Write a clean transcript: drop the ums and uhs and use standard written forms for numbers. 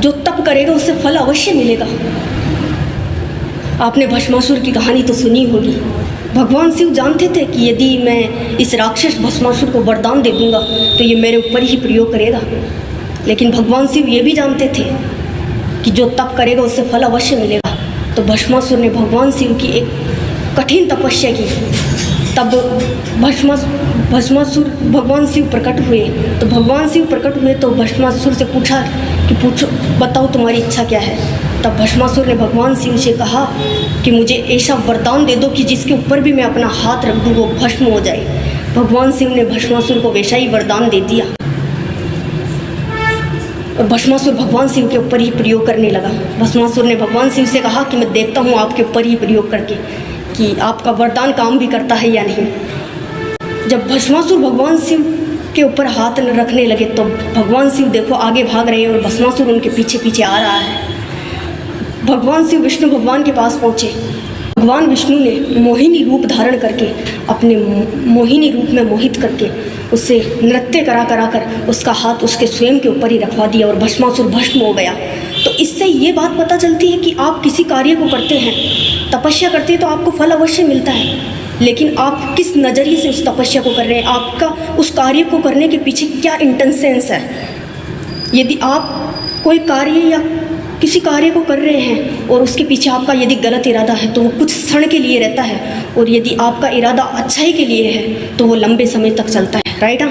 जो तप करेगा उससे फल अवश्य मिलेगा। आपने भस्मासुर की कहानी तो सुनी होगी। भगवान शिव जानते थे कि यदि मैं इस राक्षस भस्मासुर को वरदान दे दूंगा तो ये मेरे ऊपर ही प्रयोग करेगा, लेकिन भगवान शिव ये भी जानते थे कि जो तप करेगा उससे फल अवश्य मिलेगा। तो भस्मासुर ने भगवान शिव की एक कठिन तपस्या की। तब भस्मासुर भगवान शिव प्रकट हुए। तो भगवान शिव प्रकट हुए तो भस्मासुर से पूछा कि पूछो, बताओ तुम्हारी इच्छा क्या है। तब भस्मासुर ने भगवान शिव से कहा कि मुझे ऐसा वरदान दे दो कि जिसके ऊपर भी मैं अपना हाथ रख दूँ वो भस्म हो जाए। भगवान शिव ने भस्मासुर को वैसा ही वरदान दे दिया और भस्मासुर भगवान शिव के ऊपर ही प्रयोग करने लगा। भस्मासुर ने भगवान शिव से कहा कि मैं देखता हूँ आपके ऊपर ही प्रयोग करके कि आपका वरदान काम भी करता है या नहीं। जब भस्मासुर भगवान शिव के ऊपर हाथ रखने लगे तो भगवान शिव देखो आगे भाग रहे हैं और भस्मासुर उनके पीछे पीछे आ रहा है। भगवान शिव विष्णु भगवान के पास पहुँचे। भगवान विष्णु ने मोहिनी रूप धारण करके अपने मोहिनी रूप में मोहित करके उससे नृत्य करा कर उसका हाथ उसके स्वयं के ऊपर ही रखवा दिया और भस्मासुर भस्म हो गया। तो इससे ये बात पता चलती है कि आप किसी कार्य को करते हैं, तपस्या करते हैं तो आपको फल अवश्य मिलता है, लेकिन आप किस नज़रिए से उस तपस्या को कर रहे हैं, आपका उस कार्य को करने के पीछे क्या इंटेंशंस है। यदि आप कोई कार्य या किसी कार्य को कर रहे हैं और उसके पीछे आपका यदि गलत इरादा है तो वो कुछ क्षण के लिए रहता है, और यदि आपका इरादा अच्छाई के लिए है तो वो लंबे समय तक चलता है। राइट।